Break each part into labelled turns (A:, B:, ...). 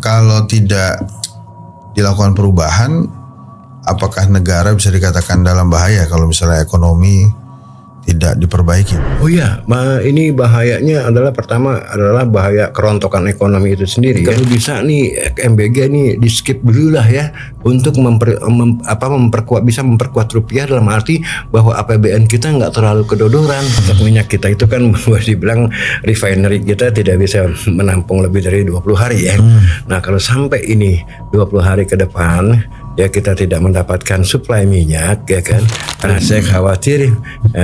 A: kalau tidak dilakukan perubahan, apakah negara bisa dikatakan dalam bahaya kalau misalnya ekonomi tidak diperbaiki?
B: Oh iya, ini bahayanya adalah pertama adalah bahaya kerontokan ekonomi itu sendiri. Kalau bisa nih MBG nih di skip dulu lah ya untuk bisa memperkuat rupiah dalam arti bahwa APBN kita nggak terlalu kedodoran. Minyak kita itu kan boleh dibilang refinery kita tidak bisa menampung lebih dari 20 hari ya. Nah kalau sampai ini 20 hari ke depan ya kita tidak mendapatkan suplai minyak ya kan, karena saya khawatir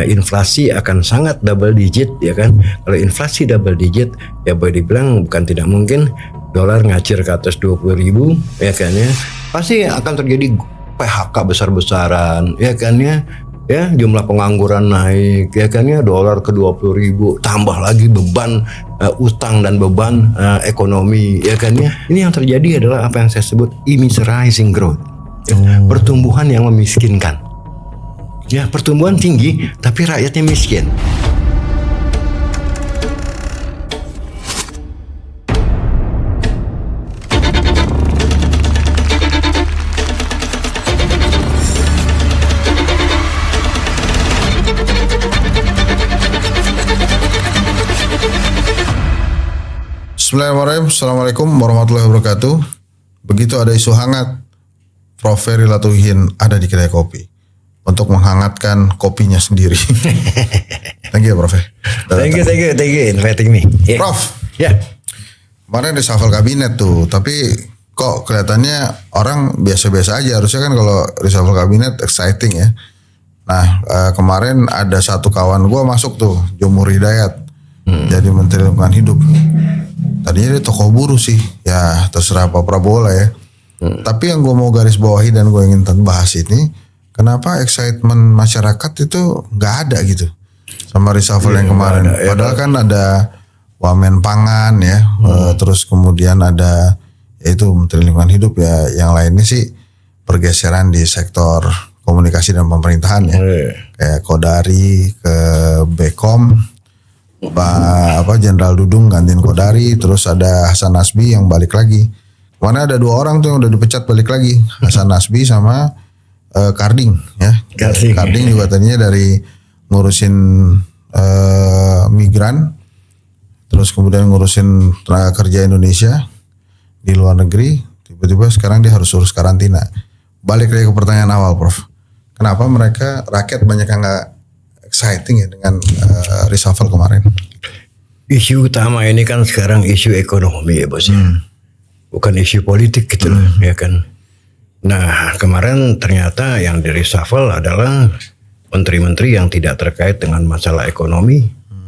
B: inflasi akan sangat double digit ya kan. Kalau inflasi double digit ya boleh dibilang bukan tidak mungkin dolar ngacir ke atas 20.000 ya kan ya, pasti akan terjadi PHK besar-besaran ya kan ya. Ya, jumlah pengangguran naik ya kan ya, dolar ke 20.000, tambah lagi beban utang dan beban ekonomi ya kan ya. Ini yang terjadi adalah apa yang saya sebut immiserizing growth. Pertumbuhan yang memiskinkan. Ya, pertumbuhan tinggi tapi rakyatnya miskin.
A: Bismillahirrahmanirrahim. Assalamualaikum warahmatullahi wabarakatuh. Begitu ada isu hangat, Prof. Ferry Latuhin ada di kedai kopi untuk menghangatkan kopinya sendiri. Thank you, Prof.
B: Thank you inviting me. Yeah.
A: Prof.
B: Ya. Yeah.
A: Kemarin reshuffle kabinet tuh, tapi kok kelihatannya orang biasa-biasa aja. Harusnya kan kalau reshuffle kabinet exciting ya. Nah, kemarin ada satu kawan gue masuk tuh, Jumur Hidayat, jadi Menteri Lingkungan Hidup. Tadinya dia tokoh buruh sih, ya terserah Pak Prabowo lah ya. Tapi yang gue mau garis bawahi dan gue ingin bahas ini, kenapa excitement masyarakat itu nggak ada gitu sama reshuffle yang kemarin. Padahal kan ada Wamen Pangan ya, terus kemudian ada yaitu Menteri Lingkungan Hidup ya, yang lainnya sih pergeseran di sektor komunikasi dan pemerintahan ya, kayak Kodari ke Bekom. Jenderal Dudung gantiin Kodari, terus ada Hasan Nasbi yang balik lagi. Mana ada dua orang tuh yang udah dipecat balik lagi, Hasan Nasbi sama Karding ya. Karding juga tadinya dari ngurusin migran, terus kemudian ngurusin tenaga kerja Indonesia di luar negeri, tiba-tiba sekarang dia harus urus karantina. Balik lagi ke pertanyaan awal, Prof. Kenapa mereka rakyat banyak yang nggak exciting ya dengan reshuffle kemarin?
B: Isu utama ini kan sekarang isu ekonomi ya bos, bukan isu politik gitu loh ya kan. Nah kemarin ternyata yang di reshuffle adalah menteri-menteri yang tidak terkait dengan masalah ekonomi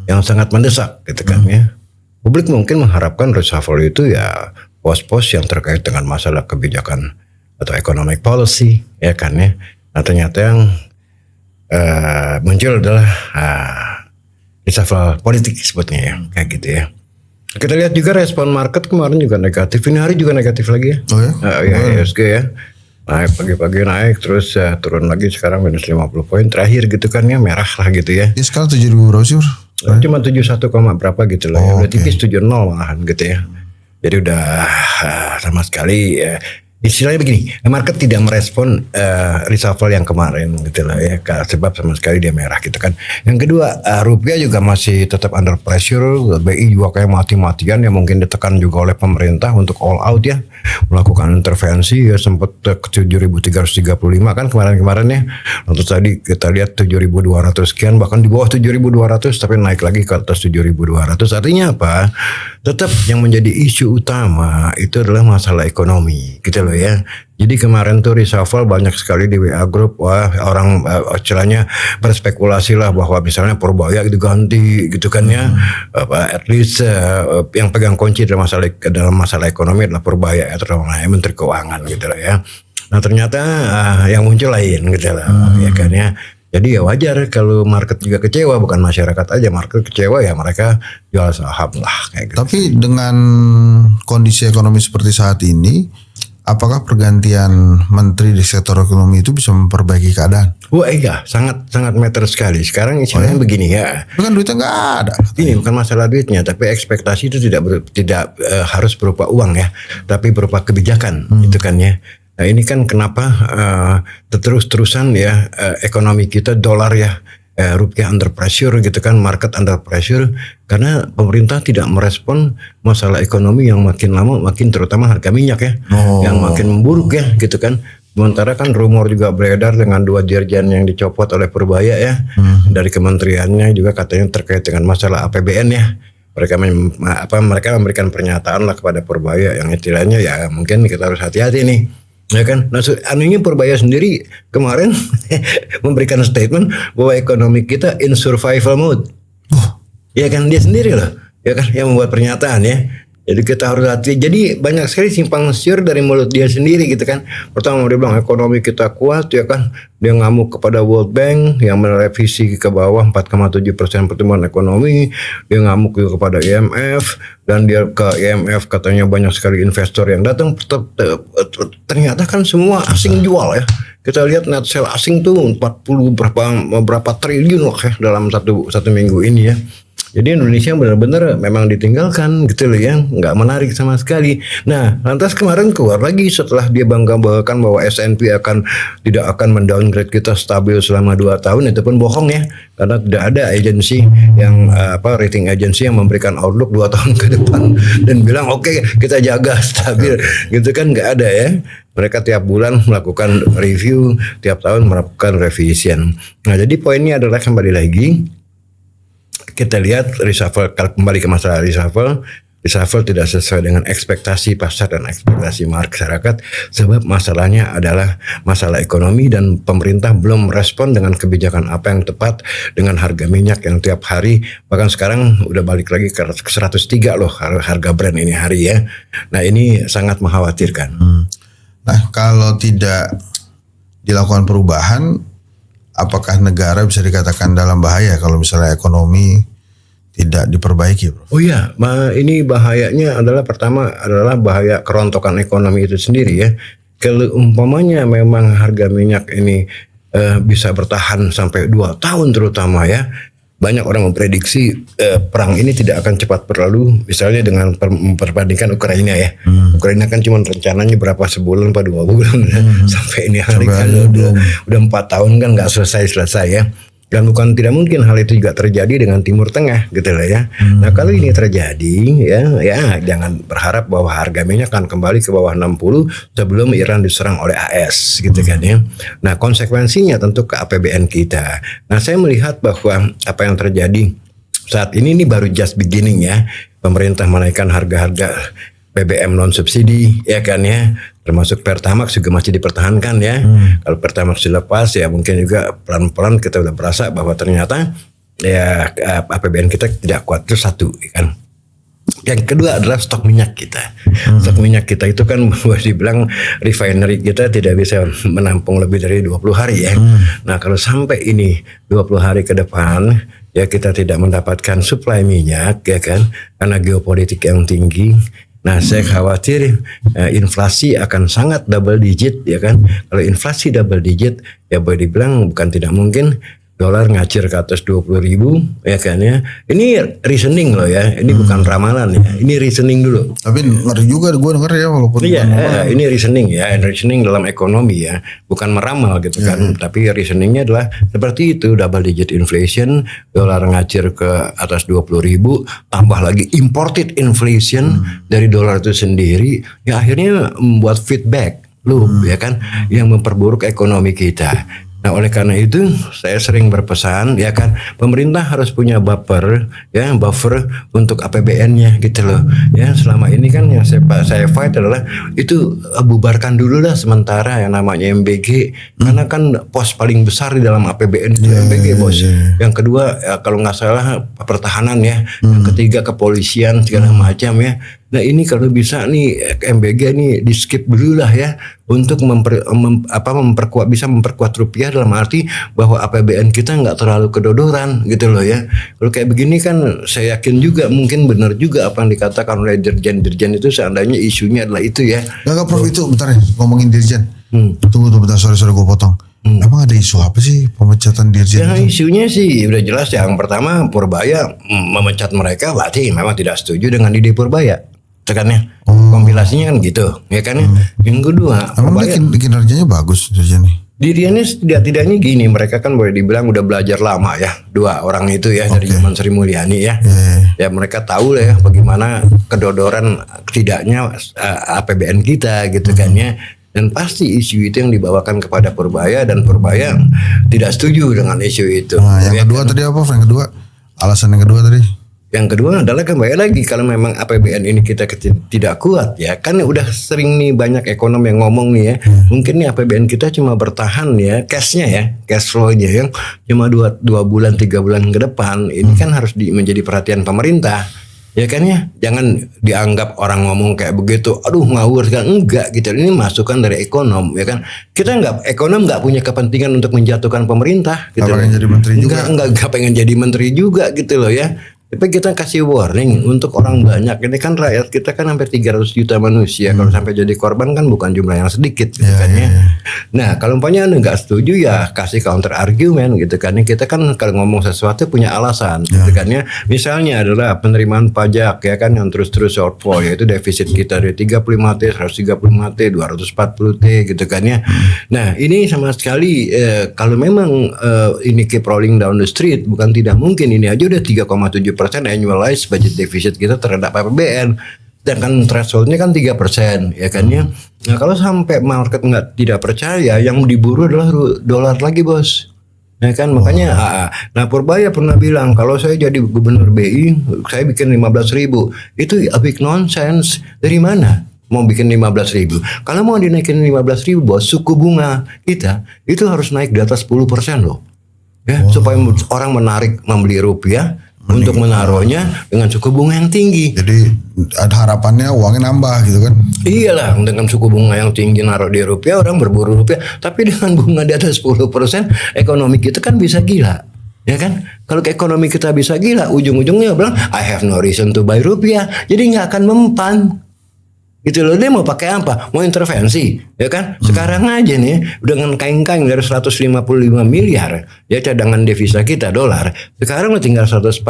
B: yang sangat mendesak gitu kan ya. Publik mungkin mengharapkan reshuffle itu ya pos-pos yang terkait dengan masalah kebijakan atau economic policy ya kan ya. Nah ternyata yang muncul adalah reshuffle politik sebutnya ya, kayak gitu ya. Kita lihat juga respon market kemarin juga negatif, ini hari juga negatif lagi ya.
A: Oh ya?
B: IHSG ya, naik pagi-pagi naik, terus turun lagi sekarang minus 50 poin terakhir gitu kan ya, merah lah gitu ya.
A: Ya sekarang 7.000 berapa sih?
B: Cuma 71, berapa gitu loh, ya. Udah tipis 70 malahan gitu ya. Jadi udah sama sekali istilahnya begini, market tidak merespon reshuffle yang kemarin gitu lah ya, sebab sama sekali dia merah gitu kan. Yang kedua, rupiah juga masih tetap under pressure, BI juga kayak mati-matian ya, mungkin ditekan juga oleh pemerintah untuk all out ya, melakukan intervensi ya, sempat ke 7.335 kan kemarin-kemarin ya. Lalu tadi kita lihat 7.200 sekian, bahkan di bawah 7.200 tapi naik lagi ke atas 7.200. Artinya apa? Tetap yang menjadi isu utama itu adalah masalah ekonomi gitu loh ya. Jadi kemarin tuh reshuffle banyak sekali di WA Group, wah orang istilahnya berspekulasi lah bahwa misalnya Purbaya diganti gitu kan ya. At least yang pegang kunci dalam masalah ekonomi adalah Purbaya atau Menteri Keuangan gitu loh ya. Nah ternyata yang muncul lain gitu loh ya kan ya. Jadi ya wajar kalau market juga kecewa, bukan masyarakat aja, market kecewa ya mereka jual saham lah kayak gitu.
A: Tapi dengan kondisi ekonomi seperti saat ini, apakah pergantian menteri di sektor ekonomi itu bisa memperbaiki keadaan?
B: Wah iya, sangat meter sekali. Sekarang istilahnya begini ya.
A: Itu kan duitnya nggak ada.
B: Ini bukan masalah duitnya, tapi ekspektasi itu tidak harus berupa uang ya, tapi berupa kebijakan, itu kan ya. Nah ini kan kenapa terus-terusan ya ekonomi kita dolar ya. Rupiah under pressure gitu kan, market under pressure karena pemerintah tidak merespon masalah ekonomi yang makin lama makin, terutama harga minyak ya, yang makin memburuk ya gitu kan. Sementara kan rumor juga beredar dengan 2 dirjen yang dicopot oleh Purbaya ya dari kementeriannya, juga katanya terkait dengan masalah APBN ya. Mereka memberikan pernyataan lah kepada Purbaya yang istilahnya ya mungkin kita harus hati-hati nih. Ya kan, nah anunya Purbaya sendiri kemarin memberikan statement bahwa ekonomi kita in survival mode. Ya kan, dia sendiri loh, ya kan, yang membuat pernyataan ya. Jadi kita harus hati. Jadi banyak sekali simpang siur dari mulut dia sendiri gitu kan. Pertama dia bilang ekonomi kita kuat ya kan. Dia ngamuk kepada World Bank yang merevisi ke bawah 4,7% pertumbuhan ekonomi. Dia ngamuk juga kepada IMF, dan dia ke IMF katanya banyak sekali investor yang datang. Ternyata kan semua asing jual ya. Kita lihat net sale asing tuh 40 berapa triliun loh ya dalam satu minggu ini ya. Jadi Indonesia benar-benar memang ditinggalkan gitu loh ya, nggak menarik sama sekali. Nah, lantas kemarin keluar lagi setelah dia bangga-banggakan bahwa S&P tidak akan mendowngrade kita stabil selama 2 tahun, itu pun bohong ya, karena tidak ada agensi yang rating agensi yang memberikan outlook 2 tahun ke depan dan bilang oke, kita jaga stabil gitu kan, nggak ada ya. Mereka tiap bulan melakukan review, tiap tahun melakukan revision. Nah, jadi poinnya adalah kembali lagi kita lihat reshuffle, kembali ke masalah reshuffle tidak sesuai dengan ekspektasi pasar dan ekspektasi masyarakat, sebab masalahnya adalah masalah ekonomi dan pemerintah belum merespon dengan kebijakan apa yang tepat dengan harga minyak yang tiap hari, bahkan sekarang udah balik lagi ke 103 loh harga Brent ini hari ya. Nah ini sangat mengkhawatirkan.
A: Nah kalau tidak dilakukan perubahan, apakah negara bisa dikatakan dalam bahaya kalau misalnya ekonomi tidak diperbaiki, bro?
B: Oh iya, ini bahayanya adalah pertama adalah bahaya kerontokan ekonomi itu sendiri ya. Kalau umpamanya memang harga minyak ini bisa bertahan sampai 2 tahun terutama ya. Banyak orang memprediksi perang ini tidak akan cepat berlalu, misalnya dengan memperbandingkan Ukraina ya. Ukraina kan cuma rencananya berapa, sebulan atau 2 bulan sampai ini hari kan udah 4 tahun kan nggak selesai ya. Dan bukan tidak mungkin hal itu juga terjadi dengan Timur Tengah gitu lah ya. Nah kalau ini terjadi ya jangan berharap bahwa harga minyak akan kembali ke bawah 60 sebelum Iran diserang oleh AS gitu kan ya. Nah konsekuensinya tentu ke APBN kita. Nah saya melihat bahwa apa yang terjadi saat ini baru just beginning ya. Pemerintah menaikkan harga-harga BBM non subsidi ya kan ya, termasuk Pertamax juga masih dipertahankan ya. Kalau Pertamax dilepas ya mungkin juga pelan-pelan kita udah berasa bahwa ternyata ya APBN kita tidak kuat, itu satu kan. Yang kedua adalah stok minyak kita. Stok minyak kita itu kan boleh dibilang refinery kita tidak bisa menampung lebih dari 20 hari ya. Nah kalau sampai ini 20 hari ke depan ya kita tidak mendapatkan suplai minyak ya kan, karena geopolitik yang tinggi. Nah saya khawatir inflasi akan sangat double digit ya kan. Kalau inflasi double digit ya boleh dibilang bukan tidak mungkin dolar ngacir ke atas 20.000 ya kan ya. Ini reasoning loh ya, ini bukan ramalan ya, ini reasoning dulu.
A: Tapi ngeri juga gue denger ya, walaupun
B: ini reasoning ya, reasoning dalam ekonomi ya, bukan meramal gitu kan. Tapi reasoningnya adalah seperti itu, double digit inflation, dolar ngacir ke atas 20.000, tambah lagi imported inflation dari dolar itu sendiri, ya akhirnya membuat feedback loop ya kan, yang memperburuk ekonomi kita. Nah oleh karena itu saya sering berpesan ya kan, pemerintah harus punya buffer untuk APBN-nya gitu loh ya. Selama ini kan yang saya fight adalah itu bubarkan dulu lah sementara yang namanya MBG, karena kan pos paling besar di dalam APBN itu MBG bos. Yang kedua kalau nggak salah pertahanan ya, yang ketiga kepolisian segala macam ya. Nah ini kalau bisa nih MBG nih di skip dulu lah ya untuk bisa memperkuat rupiah dalam arti bahwa APBN kita nggak terlalu kedodoran gitu loh ya. Kalau kayak begini kan saya yakin juga mungkin benar juga apa yang dikatakan oleh dirjen-dirjen itu seandainya isunya adalah itu ya.
A: Enggak Prof, itu bentar ya ngomongin dirjen. Tunggu bentar, sorry gue potong. Emang ada isu apa sih pemecatan dirjen?
B: Ya isunya sih udah jelas. Yang pertama Purbaya memecat mereka berarti memang tidak setuju dengan ide Purbaya. Tekannya kompilasinya kan gitu ya kan ya. Yang kedua
A: emang dia kinerjanya bagus dirjen nih.
B: Diriannya tidaknya gini, mereka kan boleh dibilang udah belajar lama ya, dua orang itu ya dari zaman Sri Mulyani ya. Ya mereka tahu lah ya bagaimana kedodoran tidaknya APBN kita gitu kan ya. Dan pasti isu itu yang dibawakan kepada Purbaya dan Purbaya tidak setuju dengan isu itu.
A: Nah, yang kedua tadi apa? Yang kedua, alasan yang kedua tadi?
B: Yang kedua adalah kembali lagi kalau memang APBN ini kita tidak kuat ya, kan udah sering nih banyak ekonom yang ngomong nih ya, mungkin nih APBN kita cuma bertahan ya, cashnya ya, cash flow-nya yang cuma 2 bulan 3 bulan ke depan, ini kan harus menjadi perhatian pemerintah. Ya kan ya, jangan dianggap orang ngomong kayak begitu, aduh ngawur kan, enggak gitu. Ini masukan dari ekonom ya kan. Kita ekonom nggak punya kepentingan untuk menjatuhkan pemerintah gitu.
A: Gak pengen jadi menteri juga.
B: Enggak pengen jadi menteri juga gitu loh ya. Tapi kita kasih warning untuk orang banyak. Ini kan rakyat kita kan hampir 300 juta manusia. Kalau sampai jadi korban kan bukan jumlah yang sedikit gitu kan ya. Nah kalau umpamanya Anda nggak setuju ya kasih counter argument gitu kan. Kita kan kalau ngomong sesuatu punya alasan gitu kan ya. Misalnya adalah penerimaan pajak ya kan yang terus-terus shortfall, yaitu defisit kita dari 35T, 135T, 240T gitu kan ya. Nah ini sama sekali kalau memang ini keep rolling down the street, bukan tidak mungkin ini aja udah 3,7% annualized budget deficit kita terhadap APBN, sedangkan thresholdnya kan 3% ya kan ya. Nah kalau sampai market tidak percaya, yang diburu adalah dolar lagi bos ya kan. Makanya nah Purbaya pernah bilang kalau saya jadi gubernur BI saya bikin 15.000, itu a big nonsense. Dari mana mau bikin 15.000? Kalau mau dinaikin 15.000 bos, suku bunga kita itu harus naik di atas 10% loh ya, supaya orang menarik membeli rupiah untuk menaruhnya dengan suku bunga yang tinggi.
A: Jadi ada harapannya uangnya nambah gitu kan?
B: Iyalah, dengan suku bunga yang tinggi naruh di rupiah, orang berburu rupiah. Tapi dengan bunga di atas 10%, ekonomi kita kan bisa gila. Ya kan? Kalau ekonomi kita bisa gila, ujung-ujungnya bilang I have no reason to buy rupiah. Jadi nggak akan mempan. Gitu loh, dia mau pakai apa? Mau intervensi, ya kan? Sekarang aja nih dengan kain-kain dari 155 miliar ya cadangan devisa kita dolar, sekarang udah tinggal 147,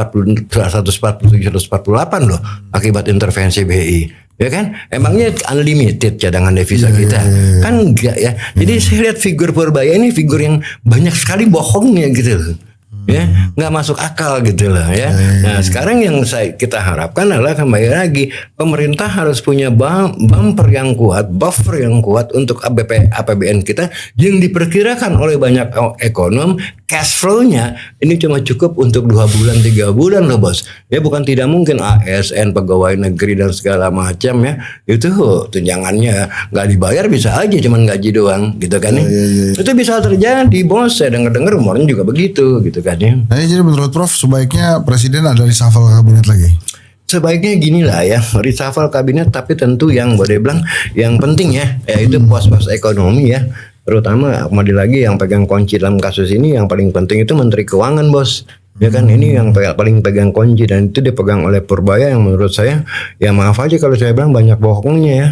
B: 148 loh akibat intervensi BI. Ya kan? Emangnya unlimited cadangan devisa kita? Kan enggak ya. Jadi saya lihat figur Purbaya ini figur yang banyak sekali bohongnya gitu loh. Ya, nggak masuk akal gitu loh ya. Nah sekarang yang kita harapkan adalah kembali lagi pemerintah harus punya bumper yang kuat, buffer yang kuat untuk APBN kita yang diperkirakan oleh banyak ekonom cash flow-nya ini cuma cukup untuk 2 bulan 3 bulan loh bos. Ya bukan tidak mungkin ASN, pegawai negeri dan segala macam ya itu tunjangannya nggak dibayar bisa aja cuman gaji doang gitu kan ya. Itu bisa terjadi bos. Saya dengar rumornya juga begitu gitu kan.
A: Nah, jadi menurut Prof sebaiknya presiden ada reshuffle kabinet lagi?
B: Sebaiknya gini lah ya, reshuffle kabinet tapi tentu yang boleh bilang yang penting ya, yaitu pos-pos ekonomi ya. Terutama kembali lagi yang pegang kunci dalam kasus ini yang paling penting itu Menteri Keuangan bos. Ya kan ini yang paling pegang kunci dan itu dipegang oleh Purbaya yang menurut saya ya maaf aja kalau saya bilang banyak bohongnya ya.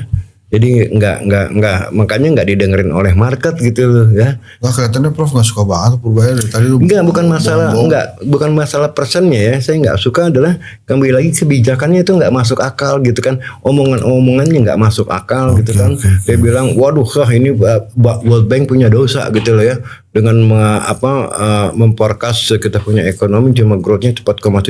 B: Jadi nggak makanya nggak didengerin oleh market gitu loh ya.
A: Wah kelihatannya Prof nggak suka banget Purbaya dari tadi.
B: Bukan masalah personnya ya. Saya nggak suka adalah kembali lagi kebijakannya itu nggak masuk akal gitu kan. Omongannya nggak masuk akal gitu kan. Dia bilang waduh ini World Bank punya dosa gitu loh ya. Dengan memforecast kita punya ekonomi cuma growth-nya 4,7%.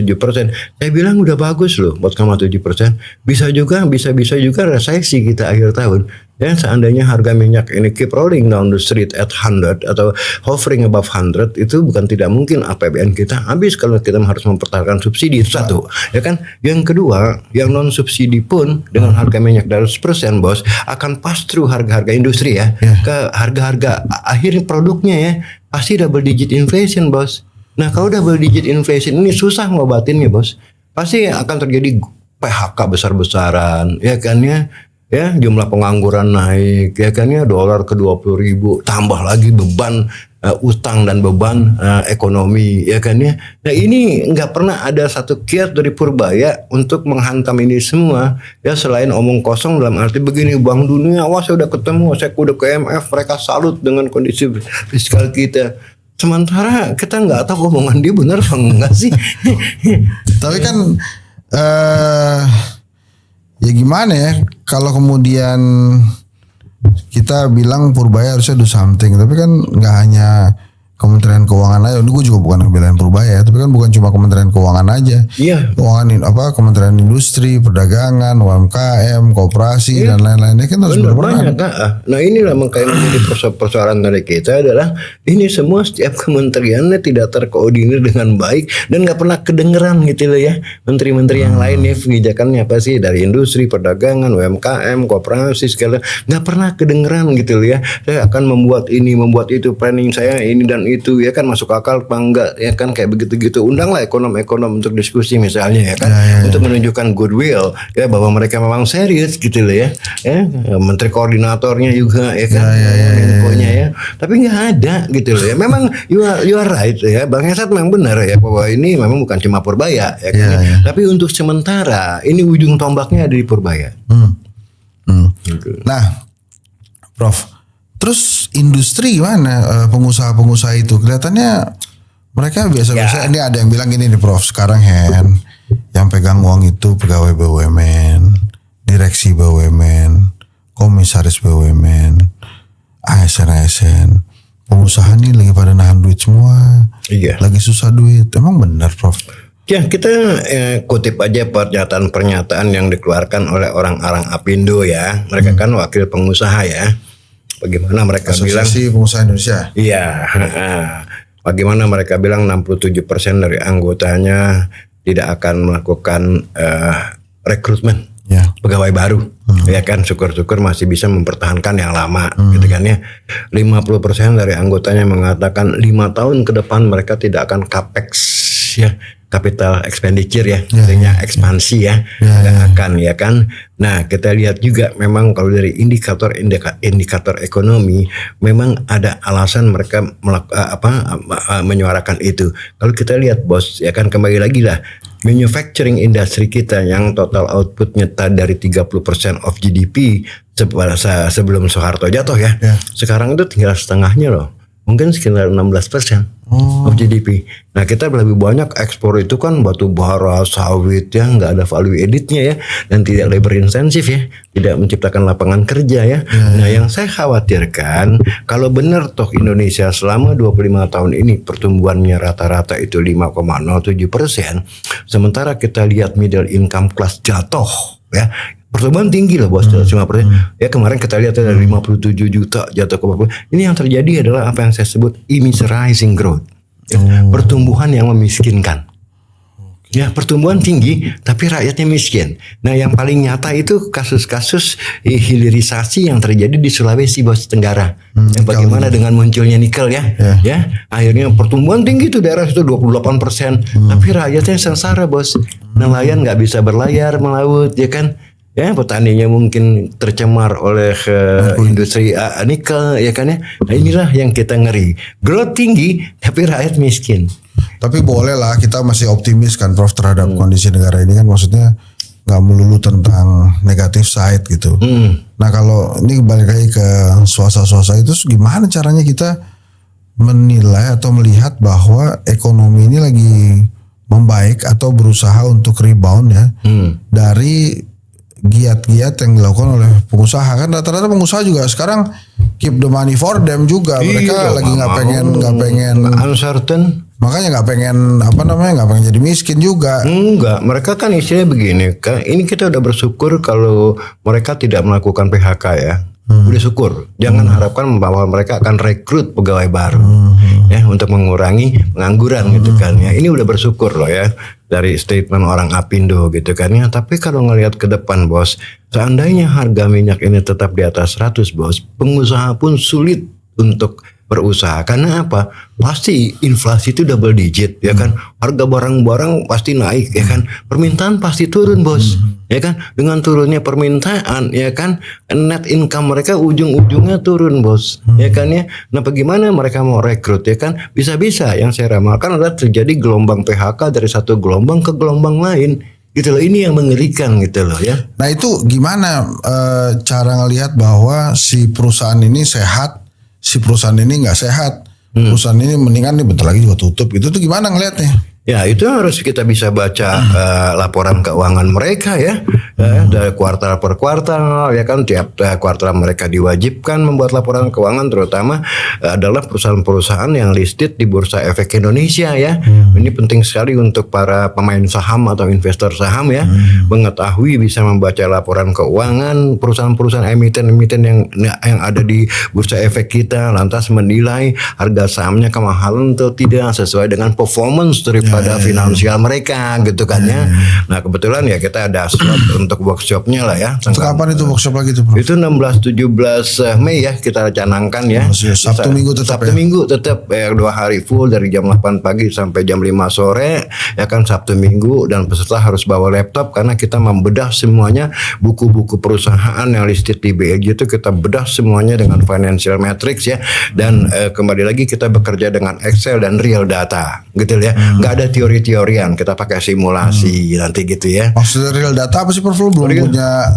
B: Saya bilang udah bagus loh 4,7%. Bisa juga resesi kita akhir tahun. Ya seandainya harga minyak ini keep rolling down the street at 100 atau hovering above 100 itu bukan tidak mungkin APBN kita habis kalau kita harus mempertahankan subsidi itu satu. Ya kan? Yang kedua, yang non subsidi pun dengan harga minyak 100% bos akan pass through harga-harga industri ya ke harga-harga akhir produknya ya. Pasti double digit inflation bos. Nah kalau double digit inflation ini susah ngobatinnya bos. Pasti akan terjadi PHK besar-besaran, ya kan ya. Ya, jumlah pengangguran naik, ya kan ya, dolar ke 20.000, tambah lagi beban utang dan beban ekonomi, ya kan ya. Nah ini nggak pernah ada satu kiat dari Purbaya untuk menghantam ini semua, ya selain omong kosong dalam arti begini, Bank Dunia, wah saya udah ketemu, saya udah ke IMF, mereka salut dengan kondisi fiskal kita. Sementara kita nggak tahu omongan dia benar apa enggak sih.
A: Tapi kan ya gimana ya, kalau kemudian kita bilang Purbaya harusnya do something, tapi kan nggak hanya Kementerian Keuangan aja. Ini gue juga bukan ngebelain Purbaya, tapi kan bukan cuma Kementerian Keuangan aja.
B: Iya.
A: Keuangan Kementerian Industri, Perdagangan, UMKM, Koperasi dan lain-lainnya kan harus berperan.
B: Nah inilah makanya menjadi persoalan dari kita adalah ini semua setiap kementeriannya tidak terkoordinir dengan baik dan nggak pernah kedengeran gitu loh ya. Menteri-menteri yang lain ya kebijakannya apa sih dari industri, perdagangan, UMKM, koperasi segala nggak pernah kedengeran gitu loh ya. Saya akan membuat ini, membuat itu, planning saya ini dan itu ya kan, masuk akal apa enggak ya kan, kayak begitu-gitu. Undanglah ekonom-ekonom untuk diskusi misalnya ya kan, untuk menunjukkan goodwill ya bahwa mereka memang serius gitu loh ya. Menteri koordinatornya juga ya kan, infonya ya. Tapi nggak ada gitu loh ya. Memang you are right ya, Bang Hesat memang benar ya bahwa ini memang bukan cuma Purbaya ya kan. Tapi untuk sementara ini ujung tombaknya ada di Purbaya.
A: Gitu. Nah, Prof, terus industri gimana? Pengusaha-pengusaha itu kelihatannya mereka biasa-biasa. Ini ada yang bilang gini nih Prof, sekarang yang pegang uang itu pegawai BUMN, direksi BUMN, komisaris BUMN, ASN. Pengusaha nih lagi pada nahan duit semua. Iya. Lagi susah duit. Emang benar Prof?
B: Ya kita kutip aja pernyataan yang dikeluarkan oleh orang-orang Apindo ya. Mereka kan wakil pengusaha ya. Bagaimana mereka bilang
A: Asosiasi Pengusaha Indonesia.
B: Iya. Bagaimana mereka bilang 67% dari anggotanya tidak akan melakukan rekrutmen pegawai baru. Ya kan, syukur-syukur masih bisa mempertahankan yang lama gitu kan ya. 50% dari anggotanya mengatakan 5 tahun ke depan mereka tidak akan capex ya, capital expenditure ya, artinya ekspansi ya, nggak akan ya kan. Nah kita lihat juga memang kalau dari indikator ekonomi memang ada alasan mereka menyuarakan itu. Kalau kita lihat bos ya kan, kembali lagi lah, manufacturing industry kita yang total outputnya dari 30% of GDP sebelum Soeharto jatuh ya, sekarang itu tinggal setengahnya loh. Mungkin sekitar 16% of GDP. Nah kita lebih banyak ekspor itu kan batu bara, sawit ya, nggak ada value added-nya ya, dan tidak labor intensif ya, tidak menciptakan lapangan kerja ya. Nah yang saya khawatirkan kalau benar toh Indonesia selama 25 tahun ini pertumbuhannya rata-rata itu 5,07%, sementara kita lihat middle income class jatuh ya. Pertumbuhan tinggi lah bos, 5%. Ya kemarin kita lihat dari 57 juta jatuh ke 40. Ini yang terjadi adalah apa yang saya sebut immiserizing growth. Ya, pertumbuhan yang memiskinkan. Ya pertumbuhan tinggi tapi rakyatnya miskin. Nah yang paling nyata itu kasus-kasus hilirisasi yang terjadi di Sulawesi bos Tenggara. Bagaimana dengan munculnya nikel ya. Ya akhirnya pertumbuhan tinggi itu daerah itu 28%. Tapi rakyatnya sengsara bos. Nelayan nggak bisa berlayar melaut ya kan. Ya petaninya mungkin tercemar oleh industri nikel ya kan ya. Nah inilah yang kita ngeri. Growth tinggi tapi rakyat miskin.
A: Tapi boleh lah kita masih optimis kan Prof terhadap kondisi negara ini kan, maksudnya nggak melulu tentang negatif side gitu. Nah kalau ini balik lagi ke swasta itu gimana caranya kita menilai atau melihat bahwa ekonomi ini lagi membaik atau berusaha untuk rebound ya dari giat-giat yang dilakukan oleh pengusaha. Kan rata-rata pengusaha juga sekarang keep the money for them juga. Mereka lagi nggak pengen
B: uncertain.
A: Makanya nggak pengen nggak pengen jadi miskin juga.
B: Enggak, mereka kan istilahnya begini kan. Ini kita udah bersyukur kalau mereka tidak melakukan PHK ya. Udah syukur. Jangan harapkan bahwa mereka akan rekrut pegawai baru ya untuk mengurangi pengangguran gitu kan ya. Ini udah bersyukur loh ya dari statement orang Apindo gitu kan ya. Tapi kalau ngelihat ke depan bos, seandainya harga minyak ini tetap di atas 100 bos, pengusaha pun sulit untuk berusaha. Karena apa? Pasti inflasi itu double digit, ya kan? Harga barang-barang pasti naik, ya kan? Permintaan pasti turun, bos, ya kan? Dengan turunnya permintaan, ya kan? Net income mereka ujung-ujungnya turun, bos, ya kan ya? Nah, bagaimana mereka mau rekrut, ya kan? Bisa-bisa yang saya ramalkan adalah terjadi gelombang PHK dari satu gelombang ke gelombang lain. Gitu loh, ini yang mengerikan gitu loh ya.
A: Nah itu gimana cara ngelihat bahwa si perusahaan ini sehat, si perusahaan ini nggak sehat, perusahaan ini mendingan nih bentar lagi juga tutup, itu tuh gimana ngelihatnya?
B: Ya itu harus kita bisa baca laporan keuangan mereka ya, dari kuartal per kuartal, ya kan, tiap kuartal mereka diwajibkan membuat laporan keuangan, terutama adalah perusahaan-perusahaan yang listed di Bursa Efek Indonesia ya. Ini penting sekali untuk para pemain saham atau investor saham ya, mengetahui bisa membaca laporan keuangan perusahaan-perusahaan emiten-emiten yang ada di Bursa Efek kita, lantas menilai harga sahamnya kemahalan atau tidak sesuai dengan performance dari pada finansial mereka gitu kan ya. Nah kebetulan ya kita ada slot untuk workshopnya lah ya.
A: Untuk kapan itu workshop lagi tuh, Bro?
B: Itu 16-17 Mei ya kita canangkan ya.
A: Sabtu Minggu tetap
B: Sabtu Minggu tetap 2 hari full dari jam 8 pagi sampai jam 5 sore ya kan, Sabtu Minggu, dan peserta harus bawa laptop karena kita membedah semuanya buku-buku perusahaan yang listed di BLJ itu kita bedah semuanya dengan financial matrix ya, dan kembali lagi kita bekerja dengan Excel dan real data gitu ya. Nggak ada teori-teorian, kita pakai simulasi nanti gitu ya.
A: Maksudnya real data apa sih, Prof? Lu belum punya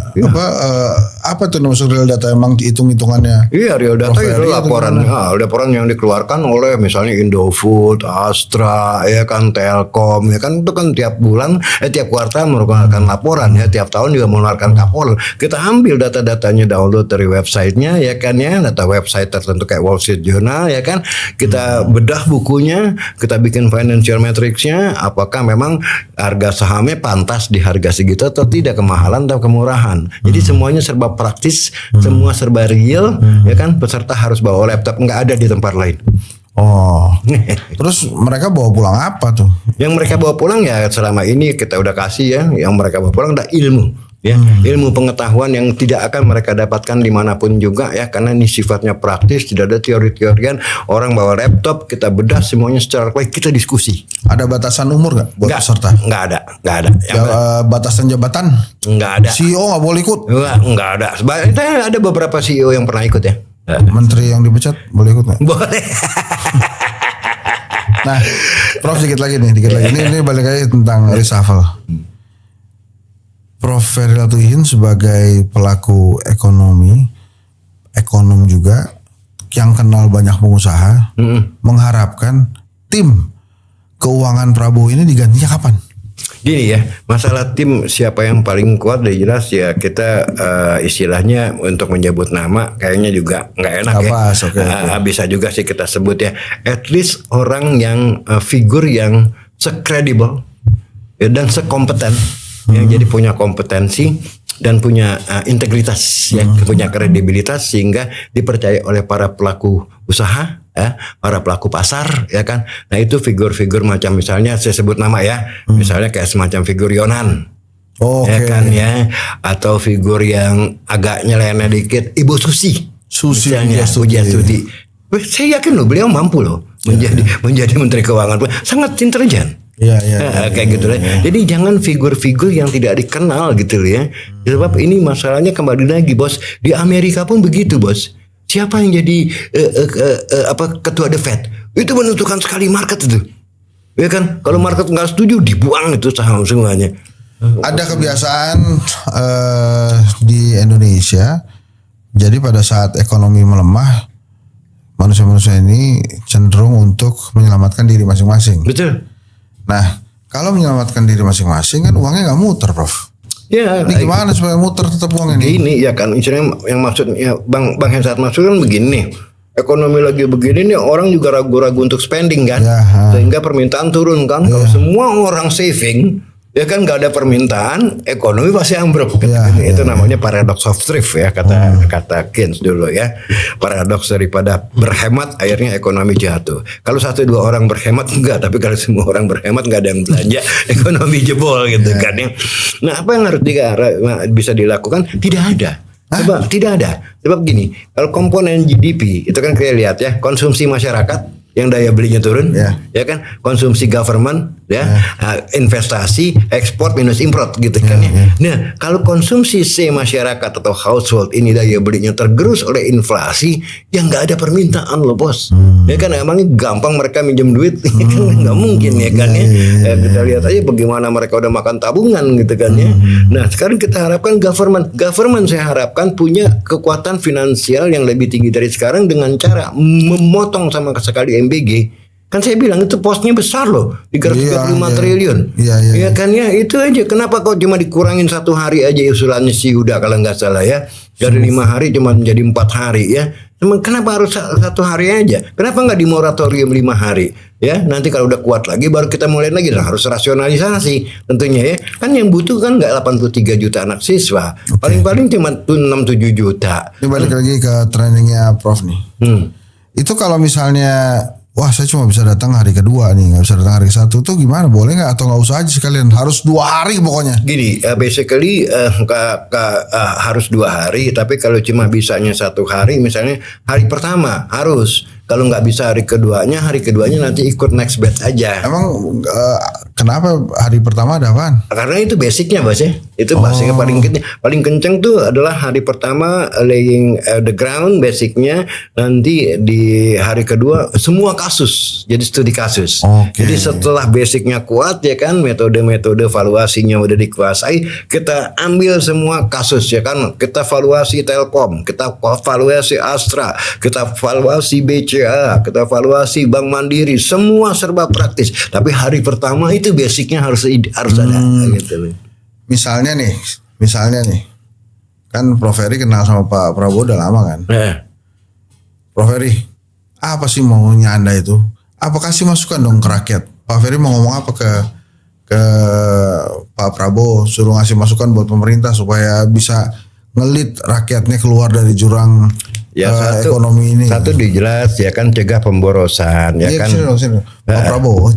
A: apa tuh maksud real data, emang hitung-hitungannya?
B: Iya, real data itu laporan yang dikeluarkan oleh misalnya Indofood, Astra, ya kan, Telkom, ya kan, itu kan tiap bulan, tiap kuartal mengeluarkan laporan ya, tiap tahun juga mengeluarkan laporan. Kita ambil data-datanya, download dari websitenya ya kan ya, data website tertentu kayak Wall Street Journal ya kan, kita bedah bukunya, kita bikin financial matrixnya, apakah memang harga sahamnya pantas di harga segitu atau tidak, kemahalan atau kemurahan. Jadi semuanya serba praktis, semua serba real, ya kan. Peserta harus bawa laptop, nggak ada di tempat lain.
A: Oh, terus mereka bawa pulang apa tuh?
B: Yang mereka bawa pulang ya selama ini kita udah kasih ya, yang mereka bawa pulang adalah ilmu. Ya, ilmu pengetahuan yang tidak akan mereka dapatkan dimanapun juga ya, karena ini sifatnya praktis, tidak ada teori-teorian. Orang bawa laptop, kita bedah semuanya secara baik, kita diskusi.
A: Ada batasan umur nggak buat peserta?
B: Nggak ada.
A: Batasan jabatan?
B: Nggak ada.
A: CEO nggak boleh ikut?
B: Nggak ada. Ada beberapa CEO yang pernah ikut ya.
A: Menteri yang dipecat boleh ikut nggak?
B: Boleh.
A: Nah, Prof dikit lagi nih. Ini balik lagi tentang reshuffle. Prof Ferry Latuhin sebagai pelaku ekonom juga yang kenal banyak pengusaha, mengharapkan tim keuangan Prabowo ini digantinya kapan?
B: Gini ya, masalah tim siapa yang paling kuat udah jelas ya, kita istilahnya untuk menyebut nama kayaknya juga nggak enak ya. Bisa juga sih kita sebut ya, at least orang yang figur yang sekredibel ya, dan sekompeten, yang jadi punya kompetensi dan punya integritas ya, punya kredibilitas sehingga dipercaya oleh para pelaku usaha ya, para pelaku pasar ya kan. Nah itu figur-figur macam misalnya saya sebut nama ya, misalnya kayak semacam figur Yonan. Ya kan ya, atau figur yang agak nyeleneh dikit Ibu Susi misalnya, Pujiastuti. Saya yakin loh beliau mampu loh menjadi Menteri Keuangan, sangat intelijen. Kayak gitu lah. Jadi jangan figur-figur yang tidak dikenal gitu ya. Sebab ini masalahnya kembali lagi, bos. Di Amerika pun begitu, bos. Siapa yang jadi ketua The Fed? Itu menentukan sekali market itu. Ya kan? Kalau market nggak setuju, dibuang itu saham semuanya.
A: Ada kebiasaan di Indonesia. Jadi pada saat ekonomi melemah, manusia-manusia ini cenderung untuk menyelamatkan diri masing-masing.
B: Betul.
A: Nah, kalau menyelamatkan diri masing-masing kan uangnya nggak muter, Prof.
B: Ya,
A: ini gimana supaya muter tetap uangnya ini?
B: Ini ya kan, istilahnya yang maksudnya Bang Hensat maksud kan begini. Ekonomi lagi begini nih, orang juga ragu-ragu untuk spending kan, sehingga permintaan turun kan. Kalau semua orang saving, ya kan nggak ada permintaan, ekonomi pasti ambruk. Itu namanya paradox of thrift ya, kata Keynes dulu ya. Paradoks daripada berhemat, akhirnya ekonomi jatuh. Kalau 1-2 orang berhemat enggak, tapi kalau semua orang berhemat nggak ada yang belanja, ekonomi jebol gitu kan ya. Nah apa yang harus bisa dilakukan? Tidak ada. Sebab tidak ada. Sebab gini, kalau komponen GDP itu kan kita lihat ya, konsumsi masyarakat yang daya belinya turun, ya kan, konsumsi government, investasi, ekspor minus import gitu kan ya. Nah, kalau konsumsi masyarakat atau household ini daya belinya tergerus oleh inflasi, yang nggak ada permintaan loh bos, ya kan, emangnya gampang mereka minjem duit, kan nggak mungkin ya kan ya. Kita lihat aja bagaimana mereka udah makan tabungan gitu kan ya. Nah, sekarang kita harapkan government saya harapkan punya kekuatan finansial yang lebih tinggi dari sekarang dengan cara memotong sama sekali MBG. Kan saya bilang itu posnya besar loh, 335 triliun. Ya kan ya, itu aja. Kenapa kok cuma dikurangin 1 hari aja usulannya si Yuda kalau nggak salah ya. Dari 5 hari cuma menjadi 4 hari ya. Kenapa harus 1 hari aja? Kenapa nggak di moratorium 5 hari? Ya, nanti kalau udah kuat lagi baru kita mulai lagi. Nah, harus rasionalisasi tentunya ya. Kan yang butuh kan nggak 83 juta anak siswa. Paling-paling cuma 6-7 juta.
A: Ini balik lagi ke trainingnya Prof nih. Itu kalau misalnya, wah saya cuma bisa datang hari kedua nih, nggak bisa datang hari ke-1 tuh gimana? Boleh nggak? Atau nggak usah aja sekalian? Harus 2 hari pokoknya.
B: Gini, basically harus 2 hari. Tapi kalau cuma bisanya 1 hari, misalnya hari pertama harus. Kalau nggak bisa hari keduanya nanti ikut next batch aja.
A: Emang kenapa hari pertama ada apaan?
B: Karena itu basicnya bos ya. Itu basicnya paling kenceng tuh adalah hari pertama laying the ground basicnya. Nanti di hari kedua semua kasus jadi studi kasus. Jadi setelah basicnya kuat ya kan, metode-metode valuasinya udah dikuasai, kita ambil semua kasus ya kan. Kita valuasi Telkom, kita valuasi Astra, kita valuasi BCA, kita valuasi Bank Mandiri, semua serba praktis. Tapi hari pertama itu basicnya harus ada gitu. Misalnya nih, kan Prof Heri kenal sama Pak Prabowo udah lama kan? Prof Heri, apa sih maunya Anda itu? Apa kasih masukan dong ke rakyat? Pak Ferry mau ngomong apa ke Pak Prabowo, suruh ngasih masukan buat pemerintah supaya bisa ngelit rakyatnya keluar dari jurang ekonomi ini. Satu dijelas ya kan, cegah pemborosan ya kan.
A: Sini. Pak Prabowo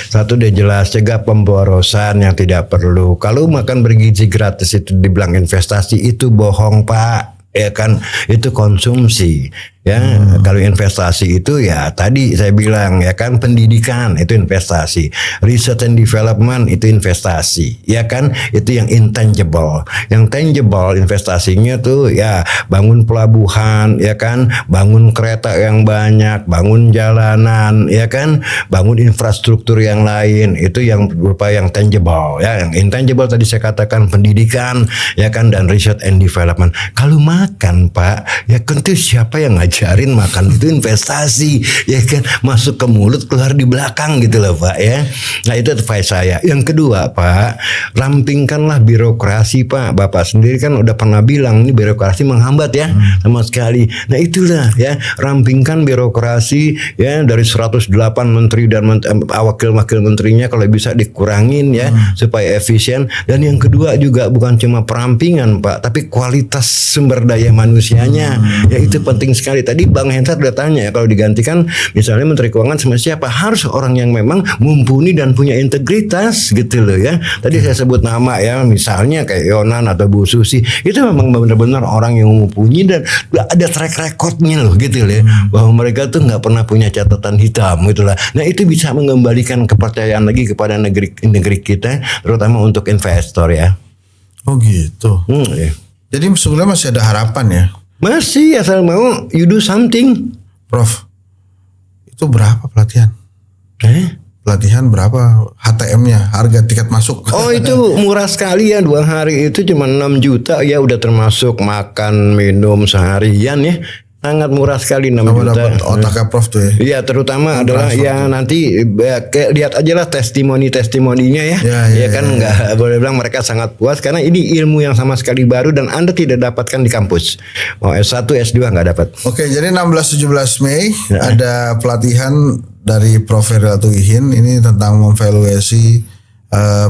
B: Satu dia jelas, cegah pemborosan yang tidak perlu. Kalau makan bergizi gratis itu dibilang investasi, itu bohong Pak. Ya kan, itu konsumsi. Ya, kalau investasi itu ya tadi saya bilang ya kan, pendidikan itu investasi, research and development itu investasi, ya kan, itu yang intangible. Yang tangible investasinya tuh ya bangun pelabuhan, ya kan, bangun kereta yang banyak, bangun jalanan, ya kan, bangun infrastruktur yang lain, itu yang berupa yang tangible. Ya, yang intangible tadi saya katakan pendidikan, ya kan, dan research and development. Kalau makan Pak, ya kan itu siapa yang ngajarin makan itu investasi, ya kan, masuk ke mulut keluar di belakang gitu loh Pak ya. Nah itu advice saya. Yang kedua Pak, rampingkanlah birokrasi Pak. Bapak sendiri kan udah pernah bilang ini birokrasi menghambat ya sama sekali. Nah itulah ya, rampingkan birokrasi ya, dari 108 menteri dan wakil-wakil menterinya kalau bisa dikurangin ya supaya efisien. Dan yang kedua juga bukan cuma perampingan Pak, tapi kualitas sumber daya manusianya ya, itu penting sekali. Tadi Bang Hensat udah tanya ya, kalau digantikan misalnya Menteri Keuangan sama siapa, harus orang yang memang mumpuni dan punya integritas gitu loh ya. Tadi saya sebut nama ya, misalnya kayak Yonan atau Bu Susi, itu memang benar-benar orang yang mumpuni dan ada track recordnya loh gitu loh ya, bahwa mereka tuh nggak pernah punya catatan hitam gitu lah. Nah itu bisa mengembalikan kepercayaan lagi kepada negeri kita, terutama untuk investor ya.
A: Oh gitu.
B: Ya.
A: Jadi sebenarnya masih ada harapan ya?
B: Masih, asal mau you do something.
A: Prof, itu berapa pelatihan? Pelatihan berapa HTM-nya, harga tiket masuk?
B: Oh itu murah sekali ya, 2 hari itu cuma 6 juta ya, udah termasuk makan minum seharian ya. Sangat murah sekali, 6 juta.
A: Dapat otaknya Prof tuh ya.
B: Iya, terutama adalah ya nanti lihat aja lah testimoninya ya. Ya kan, nggak boleh bilang mereka sangat puas karena ini ilmu yang sama sekali baru dan Anda tidak dapatkan di kampus. Mau S1, S2 nggak dapat.
A: Oke, jadi 16-17 Mei ada pelatihan dari Prof Heri Latuhihin ini tentang memvaluasi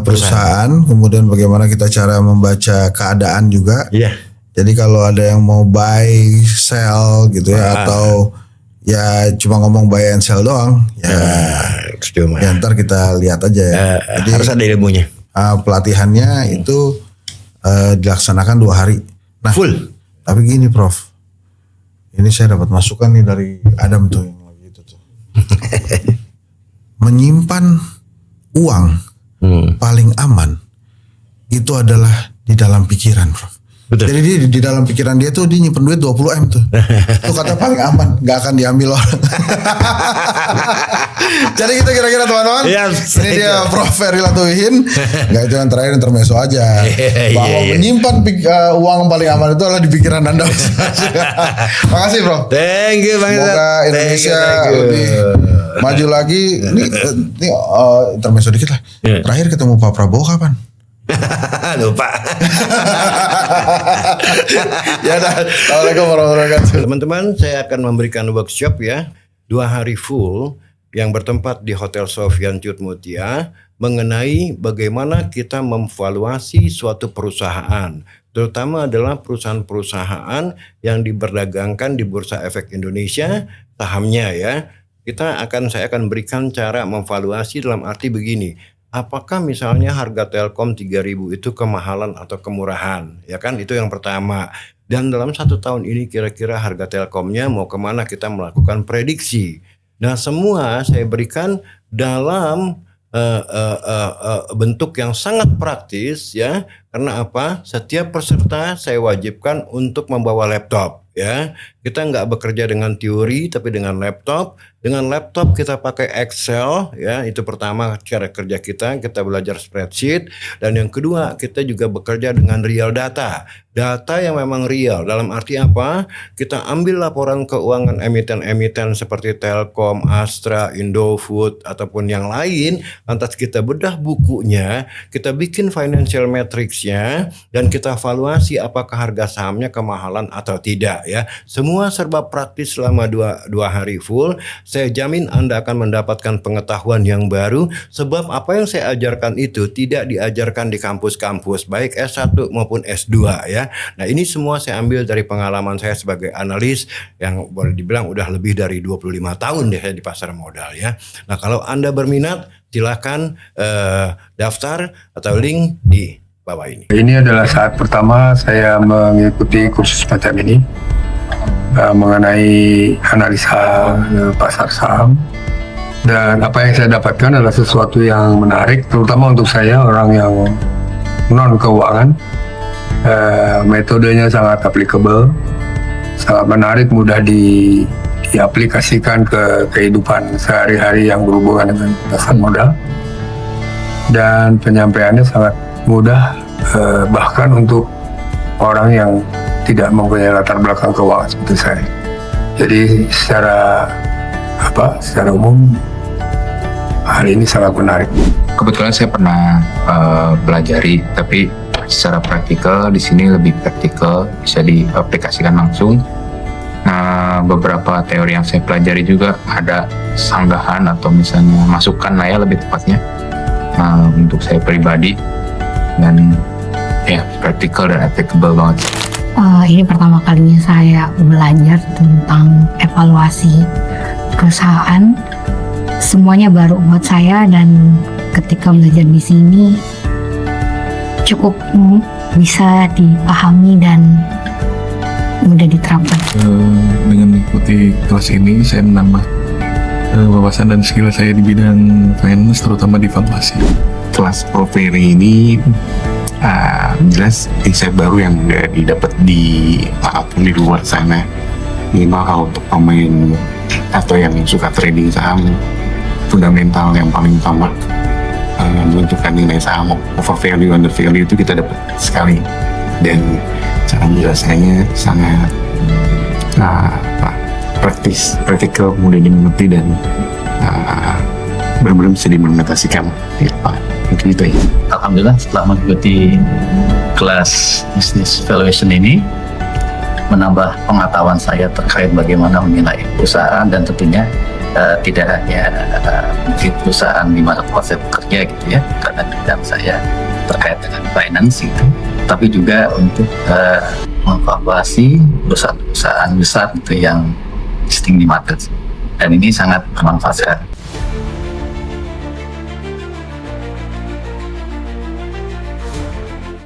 A: perusahaan, kemudian bagaimana kita cara membaca keadaan juga.
B: Iya.
A: Jadi kalau ada yang mau buy, sell gitu ya, atau ya cuma ngomong buy and sell doang, ya ntar kita lihat aja ya. Jadi
B: harus ada ilmunya.
A: Pelatihannya itu dilaksanakan 2 hari. Nah,
B: full.
A: tapi gini Prof, ini saya dapat masukan nih dari Adam tuh yang lagi itu tuh. Menyimpan uang paling aman itu adalah di dalam pikiran, Prof.
B: Betul.
A: Jadi dia di dalam pikiran dia tuh dia nyimpen duit 20 M tuh. Itu kata paling aman, nggak akan diambil orang. Jadi itu kira-kira teman-teman. Ini dia Prof Ferry Latuhin. Nggak, itu yang terakhir intermezzo aja. Bahwa menyimpan uang paling aman itu adalah di pikiran Anda. Makasih Prof.
B: Thank you Bang.
A: Semoga Indonesia lebih maju lagi. Ini intermezzo dikit lah. Terakhir ketemu Pak Prabowo kapan?
B: Lupa.
A: Ya dah. Assalamualaikum warahmatullahi wabarakatuh.
B: Teman-teman, saya akan memberikan workshop ya 2 hari full yang bertempat di Hotel Sofian Cut Mutia mengenai bagaimana kita memvaluasi suatu perusahaan, terutama adalah perusahaan-perusahaan yang diperdagangkan di Bursa Efek Indonesia sahamnya ya. Saya akan berikan cara memvaluasi dalam arti begini. Apakah misalnya harga Telkom 3.000 itu kemahalan atau kemurahan? Ya kan, itu yang pertama. Dan dalam 1 tahun ini kira-kira harga Telkomnya mau kemana, kita melakukan prediksi. Nah, semua saya berikan dalam bentuk yang sangat praktis ya. Karena apa? Setiap peserta saya wajibkan untuk membawa laptop ya. Kita nggak bekerja dengan teori tapi dengan laptop. Dengan laptop kita pakai Excel ya, itu pertama cara kerja kita belajar spreadsheet. Dan yang kedua kita juga bekerja dengan real data. Data yang memang real, dalam arti apa? Kita ambil laporan keuangan emiten-emiten seperti Telkom, Astra, Indofood ataupun yang lain. Lantas kita bedah bukunya, kita bikin financial matrix-nya, dan kita evaluasi apakah harga sahamnya kemahalan atau tidak ya. Semua serba praktis selama dua hari full. Saya jamin Anda akan mendapatkan pengetahuan yang baru, sebab apa yang saya ajarkan itu tidak diajarkan di kampus-kampus baik S1 maupun S2 ya. Nah, ini semua saya ambil dari pengalaman saya sebagai analis yang boleh dibilang udah lebih dari 25 tahun deh saya di pasar modal ya. Nah, kalau Anda berminat silakan daftar atau link di bawah ini.
C: Ini adalah saat pertama saya mengikuti kursus macam ini mengenai analisa pasar saham, dan apa yang saya dapatkan adalah sesuatu yang menarik, terutama untuk saya orang yang non keuangan. Metodenya sangat applicable, sangat menarik, mudah diaplikasikan ke kehidupan sehari-hari yang berhubungan dengan pasar modal, dan penyampaiannya sangat mudah, bahkan untuk orang yang tidak mempunyai latar belakang keuangan seperti saya. Jadi secara umum hal ini sangat menarik.
D: Kebetulan saya pernah pelajari, tapi secara praktikal di sini lebih praktikal, bisa diaplikasikan langsung. Nah, beberapa teori yang saya pelajari juga ada sanggahan atau misalnya masukan lah ya lebih tepatnya untuk saya pribadi, dan ya praktikal dan applicable banget.
E: Ini pertama kalinya saya belajar tentang evaluasi perusahaan. Semuanya baru buat saya, dan ketika belajar di sini cukup bisa dipahami dan mudah diterapkan.
F: Dengan mengikuti kelas ini saya menambah wawasan dan skill saya di bidang finance, terutama di valuasi.
D: Kelas Prof Ferry ini jelas insight baru yang nggak didapat di luar sana. Minimal untuk pemain atau yang suka trading saham, fundamental yang paling utama menentukan nilai saham, over value, under value itu kita dapat sekali, dan cara menjelaskannya sangat praktikal, mudah dimengerti, dan benar-benar bisa diimplementasikan di lapangan. Mungkin itu ya.
G: Alhamdulillah setelah mengikuti kelas business valuation ini menambah pengetahuan saya terkait bagaimana menilai perusahaan, dan tentunya tidak hanya mungkin perusahaan di mana tempat saya bekerja gitu ya, karena bidang saya terkait dengan finance itu, tapi juga untuk mengevaluasi perusahaan-perusahaan besar gitu yang listing di market, dan ini sangat bermanfaat.